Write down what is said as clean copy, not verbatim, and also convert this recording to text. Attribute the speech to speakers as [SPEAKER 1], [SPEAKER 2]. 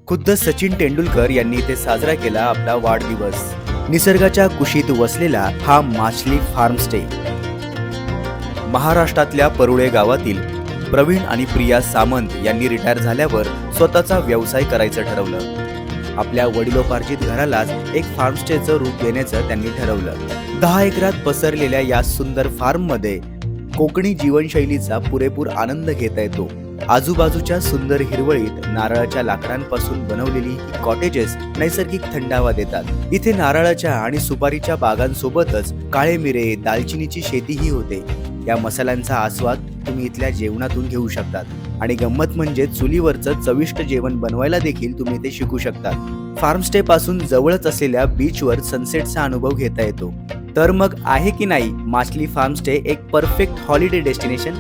[SPEAKER 1] खुद्द सचिन तेंडुलकर यांनी इथे साजरा केला आपला वाढदिवस। निसर्गाच्या कुशीत वसलेला हा माछली फार्म स्टे महाराष्ट्रातल्या परुळे गावातील प्रवीण आणि प्रिया सामंत यांनी रिटायर झाल्यावर स्वतःचा व्यवसाय करायचं ठरवलं। आपल्या वडिलोपार्जित घरालाच एक फार्म स्टेचं रूप देण्याचं त्यांनी ठरवलं। 10 एकरात पसरलेल्या या सुंदर फार्म मध्ये कोकणी जीवनशैलीचा पुरेपूर आनंद घेता येतो। आजूबाजूच्या सुंदर हिरवळीत नारळाच्या लाकडांपासून बनवलेली ही कॉटेजेस नैसर्गिक थंडावा देतात। इथे नारळाच्या आणि सुपारीच्या बागांसोबतच काळे मिरे, दालचिनीची शेतीही होते। या मसाल्यांचा आस्वाद तुम्ही इथल्या जेवणातून घेऊ शकतात आणि गंमत म्हणजे चुलीवरचं चविष्ट जेवण बनवायला देखील तुम्ही इथे शिकू शकतात। फार्म स्टे पासून जवळच असलेल्या बीचवर सनसेटचा अनुभव घेता येतो। तर मग आहे की नाही माछली फार्म स्टे एक परफेक्ट हॉलिडे डेस्टिनेशन?